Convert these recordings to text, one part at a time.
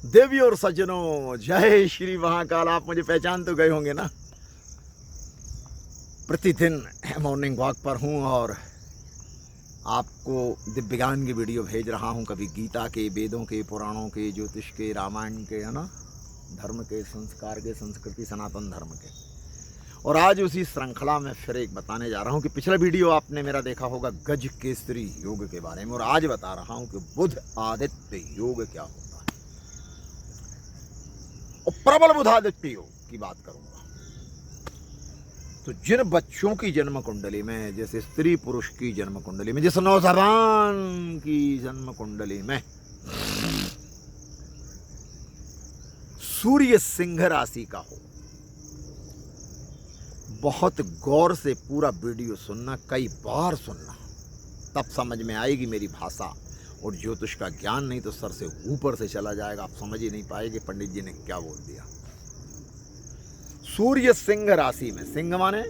देवी और सज्जनों, जय श्री महाकाल। आप मुझे पहचान तो गए होंगे ना। प्रतिदिन मॉर्निंग वॉक पर हूँ और आपको दिव्य ज्ञान की वीडियो भेज रहा हूँ। कभी गीता के, वेदों के, पुराणों के, ज्योतिष के, रामायण के, है ना, धर्म के, संस्कार के, संस्कृति, सनातन धर्म के। और आज उसी श्रृंखला में फिर एक बताने जा रहा हूँ कि पिछला वीडियो आपने मेरा देखा होगा गज केसरी योग के बारे में, और आज बता रहा हूँ कि बुध आदित्य योग क्या होता है। और प्रबल बुधादित्य योग की बात करूंगा। तो जिन बच्चों की जन्म कुंडली में, जैसे स्त्री पुरुष की जन्म कुंडली में, जैसे नौजवान की जन्म कुंडली में सूर्य सिंह राशि का हो, बहुत गौर से पूरा वीडियो सुनना, कई बार सुनना, तब समझ में आएगी मेरी भाषा। और ज्योतिष का ज्ञान नहीं तो सर से ऊपर से चला जाएगा, आप समझ ही नहीं पाएंगे पंडित जी ने क्या बोल दिया। सूर्य सिंह राशि में, सिंह माने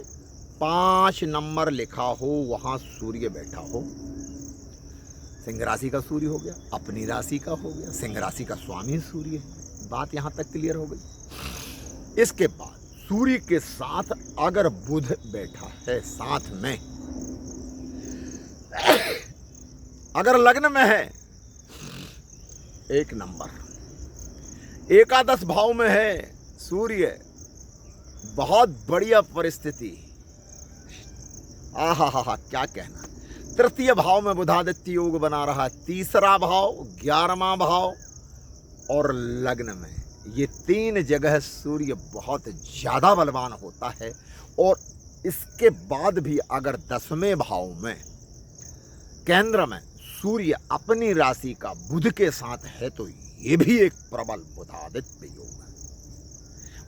5 नंबर लिखा हो वहां सूर्य बैठा हो। सिंह राशि का सूर्य हो गया, अपनी राशि का हो गया, सिंह राशि का स्वामी सूर्य है। बात यहां तक क्लियर हो गई। इसके बाद सूर्य के साथ अगर बुध बैठा है साथ में, अगर लग्न में है 1 नंबर, एकादश भाव में है सूर्य, बहुत बढ़िया परिस्थिति। आहा क्या कहना। तृतीय भाव में बुधादित्य योग बना रहा है, तीसरा भाव, 11वां भाव और लग्न में, ये 3 जगह सूर्य बहुत ज्यादा बलवान होता है। और इसके बाद भी अगर 10वें भाव में केंद्र में सूर्य अपनी राशि का बुध के साथ है तो ये भी एक प्रबल बुधादित्य योग है।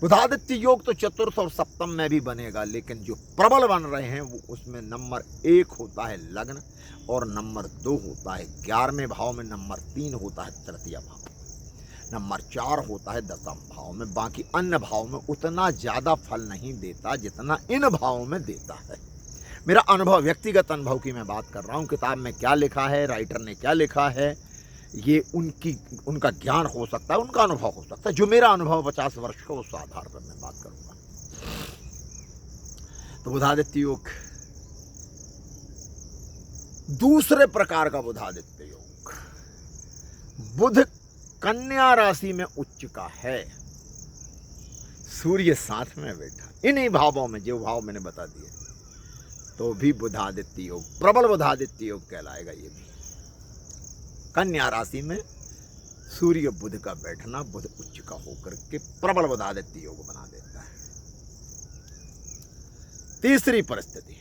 बुधादित्य योग तो चतुर्थ और सप्तम में भी बनेगा, लेकिन जो प्रबल बन रहे हैं वो उसमें नंबर 1 होता है लग्न, और नंबर 2 होता है 11वें भाव में, नंबर 3 होता है तृतीय भाव में, नंबर 4 होता है 10वें भाव में। बाकी अन्य भाव में उतना ज्यादा फल नहीं देता जितना इन भावों में देता है। मेरा अनुभव, व्यक्तिगत अनुभव की मैं बात कर रहा हूँ। किताब में क्या लिखा है, राइटर ने क्या लिखा है, ये उनका ज्ञान हो सकता है, उनका अनुभव हो सकता है। जो मेरा अनुभव 50 वर्ष का, उस आधार पर मैं बात करूंगा। तो बुधादित्य योग, दूसरे प्रकार का बुधादित्य योग, बुध कन्या राशि में उच्च का है, सूर्य साथ में बैठा, इन्हीं भावों में, जो भाव मैंने बता दिए, तो भी बुधादित्य योग, प्रबल बुधादित्य योग कहलाएगा। ये भी कन्या राशि में सूर्य बुध का बैठना, बुध उच्च का होकर के प्रबल बुधादित्य योग बना देता है। तीसरी परिस्थिति,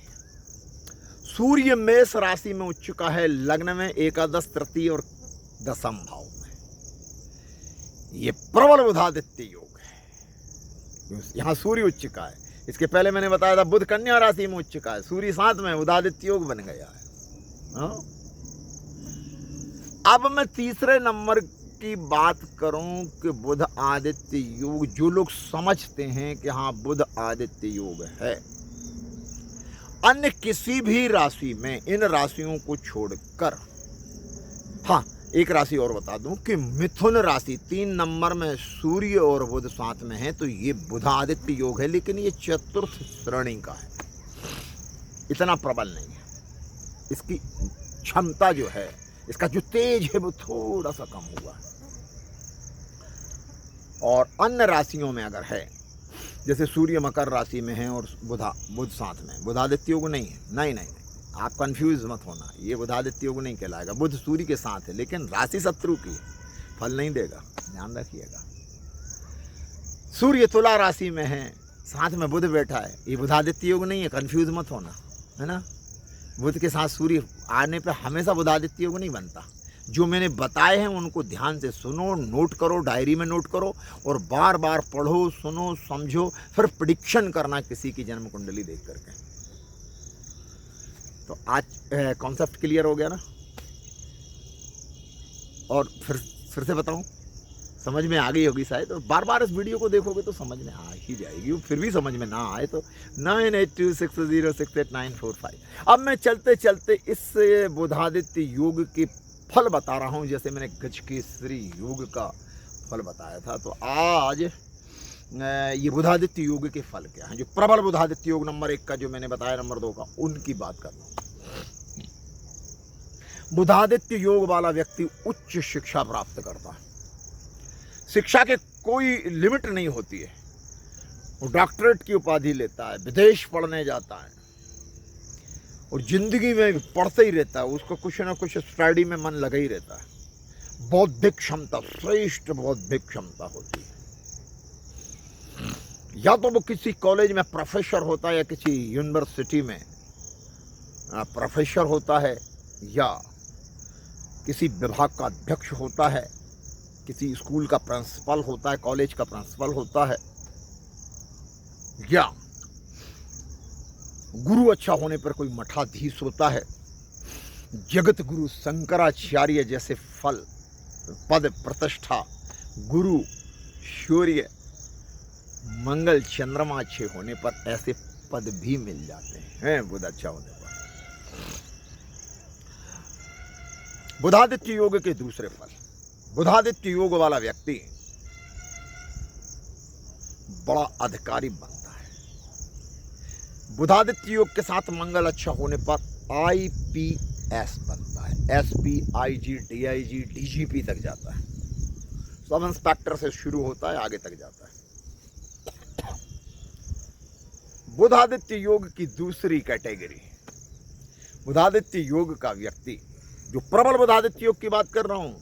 सूर्य मेष राशि में उच्च का है, लग्न में, एकादश, तृतीय और 10वें भाव में, ये प्रबल बुधादित्य योग है। यहां सूर्य उच्च का है। इसके पहले मैंने बताया था बुध कन्या राशि में उच्च का है, सूर्य साथ में, बुधादित्य योग बन गया है। अब मैं तीसरे नंबर की बात करूं कि बुध आदित्य योग, जो लोग समझते हैं कि हाँ बुध आदित्य योग है, अन्य किसी भी राशि में, इन राशियों को छोड़कर, हाँ एक राशि और बता दूं कि मिथुन राशि 3 नंबर में सूर्य और बुध साथ में है, तो ये बुधादित्य योग है, लेकिन ये चतुर्थ श्रेणी का है, इतना प्रबल नहीं है। इसकी क्षमता जो है, इसका जो तेज है वो थोड़ा सा कम हुआ है। और अन्य राशियों में अगर है, जैसे सूर्य मकर राशि में है और बुध साथ में, बुधादित्य योग नहीं है। नहीं, आप कंफ्यूज मत होना, ये बुधादित्य योग नहीं कहलाएगा। बुध सूर्य के साथ है, लेकिन राशि शत्रु की है, फल नहीं देगा, ध्यान रखिएगा। सूर्य तुला राशि में है, साथ में बुध बैठा है, ये बुधादित्य योग नहीं है, कंफ्यूज मत होना, है ना। बुध के साथ सूर्य आने पे हमेशा बुधादित्य योग नहीं बनता। जो मैंने बताए हैं उनको ध्यान से सुनो, नोट करो, डायरी में नोट करो, और बार बार पढ़ो, सुनो, समझो, फिर प्रेडिक्शन करना किसी की जन्म कुंडली देख करके। तो आज कॉन्सेप्ट क्लियर हो गया ना। और फिर से बताऊं, समझ में आ गई होगी शायद। और बार बार इस वीडियो को देखोगे तो समझ में आ ही जाएगी। फिर भी समझ में ना आए तो 9826068945। अब मैं चलते चलते इस बुधादित्य योग के फल बता रहा हूं। जैसे मैंने गज केसरी योग का फल बताया था। तो आज ये बुधादित्य योग के फल क्या हैं, जो प्रबल बुधादित्य योग नंबर 1 का जो मैंने बताया, नंबर 2 का, उनकी बात कर रहा हूँ। बुधादित्य योग वाला व्यक्ति उच्च शिक्षा प्राप्त करता है। शिक्षा के कोई लिमिट नहीं होती है। वो डॉक्टरेट की उपाधि लेता है, विदेश पढ़ने जाता है और जिंदगी में पढ़ते ही रहता है। उसको कुछ ना कुछ स्टडी में मन लगा ही रहता है। बौद्धिक क्षमता, श्रेष्ठ बौद्धिक क्षमता होती है। या तो वो किसी कॉलेज में प्रोफेसर होता है, या किसी यूनिवर्सिटी में प्रोफेसर होता है, या किसी विभाग का अध्यक्ष होता है, किसी स्कूल का प्रिंसिपल होता है, कॉलेज का प्रिंसिपल होता है, या गुरु अच्छा होने पर कोई मठाधीश होता है। जगत गुरु शंकराचार्य जैसे फल, पद, प्रतिष्ठा, गुरु, सूर्य, मंगल, चंद्रमा अच्छे होने पर ऐसे पद भी मिल जाते हैं बुध अच्छा होने पर। बुधादित्य योग के दूसरे फल। बुधादित्य योग वाला व्यक्ति बड़ा अधिकारी बनता है। बुधादित्य योग के साथ मंगल अच्छा होने पर IPS बनता है। SP, IG, DIG, DGP तक जाता है। सब इंस्पेक्टर से शुरू होता है, आगे तक जाता है। बुधादित्य योग की दूसरी कैटेगरी, बुधादित्य योग का व्यक्ति, जो प्रबल बुधादित्य योग की बात कर रहा हूं,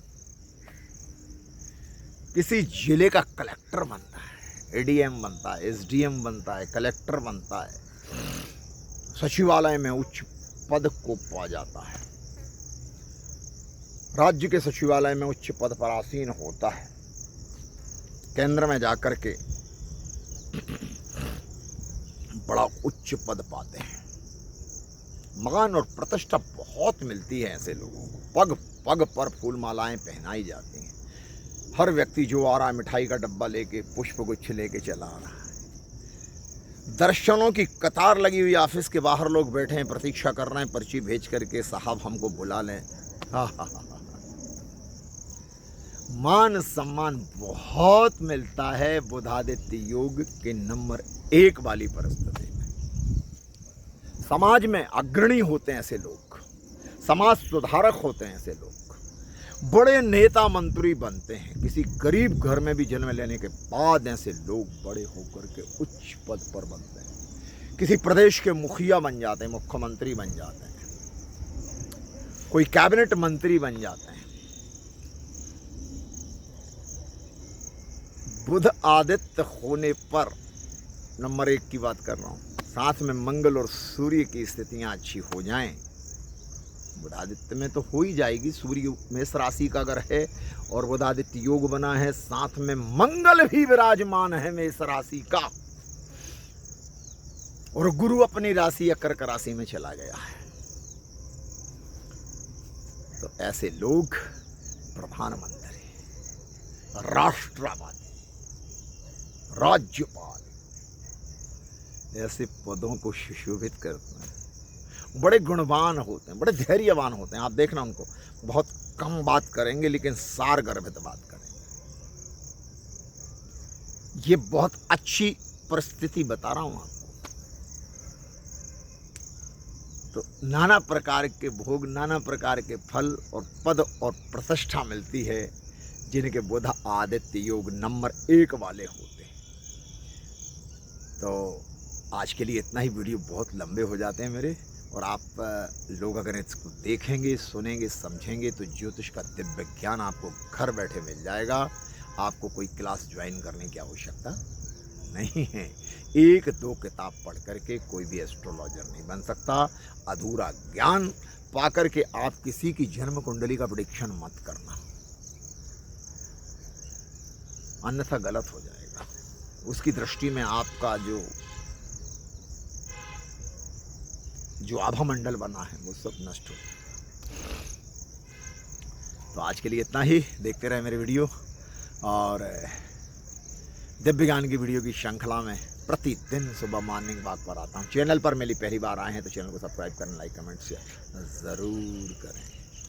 किसी जिले का कलेक्टर बनता है, ADM बनता है, SDM बनता है, कलेक्टर बनता है, सचिवालय में उच्च पद को पा जाता है, राज्य के सचिवालय में उच्च पद पर आसीन होता है, केंद्र में जाकर के बड़ा उच्च पद पाते हैं। मान और प्रतिष्ठा बहुत मिलती है ऐसे लोगों को। पग पग पर फूल मालाएं पहनाई जाती हैं। हर व्यक्ति जो आ रहा है मिठाई का डब्बा लेके, पुष्प गुच्छ लेके चला आ रहा है। दर्शनों की कतार लगी हुई, ऑफिस के बाहर लोग बैठे हैं, प्रतीक्षा कर रहे हैं पर्ची भेज करके, साहब हमको बुला लें। मान सम्मान बहुत मिलता है बुधादित्य योग के नंबर 1 वाली परिस्थिति में। समाज में अग्रणी होते हैं ऐसे लोग, समाज सुधारक होते हैं ऐसे लोग, बड़े नेता मंत्री बनते हैं। किसी गरीब घर में भी जन्म लेने के बाद ऐसे लोग बड़े होकर के उच्च पद पर बनते हैं। किसी प्रदेश के मुखिया बन जाते हैं, मुख्यमंत्री बन जाते हैं, कोई कैबिनेट मंत्री बन जाते हैं। बुध आदित्य होने पर, नंबर 1 की बात कर रहा हूं, साथ में मंगल और सूर्य की स्थितियां अच्छी हो जाएं। बुधादित्य में तो हो ही जाएगी। सूर्य मेष राशि का अगर है और बुधादित्य योग बना है, साथ में मंगल भी विराजमान है मेष राशि का, और गुरु अपनी राशि या कर्क राशि में चला गया है, तो ऐसे लोग प्रधानमंत्री, राष्ट्रपति, राज्यपाल, ऐसे पदों को सुशोभित करते हैं। बड़े गुणवान होते हैं, बड़े धैर्यवान होते हैं। आप देखना उनको, बहुत कम बात करेंगे लेकिन सार गर्भित बात करेंगे। ये बहुत अच्छी परिस्थिति बता रहा हूं आपको। तो नाना प्रकार के भोग, नाना प्रकार के फल और पद और प्रतिष्ठा मिलती है जिनके बुध आदित्य योग नंबर 1 वाले होते हैं। तो आज के लिए इतना ही। वीडियो बहुत लंबे हो जाते हैं मेरे, और आप लोग अगर इसको देखेंगे, सुनेंगे, समझेंगे तो ज्योतिष का दिव्य ज्ञान आपको घर बैठे मिल जाएगा। आपको कोई क्लास ज्वाइन करने की आवश्यकता नहीं है। 1-2 किताब पढ़ करके कोई भी एस्ट्रोलॉजर नहीं बन सकता। अधूरा ज्ञान पा करके आप किसी की जन्म कुंडली का प्रेडिक्शन मत करना, अन्यथा गलत हो जाएगा। उसकी दृष्टि में आपका जो आभा मंडल बना है वो सब नष्ट हो जाएगा। तो आज के लिए इतना ही। देखते रहे मेरे वीडियो, और दिव्य ज्ञान की वीडियो की श्रृंखला में प्रतिदिन सुबह मॉर्निंग वॉक पर आता हूँ। चैनल पर मेरी पहली बार आए हैं तो चैनल को सब्सक्राइब करें, लाइक कमेंट शेयर ज़रूर करें।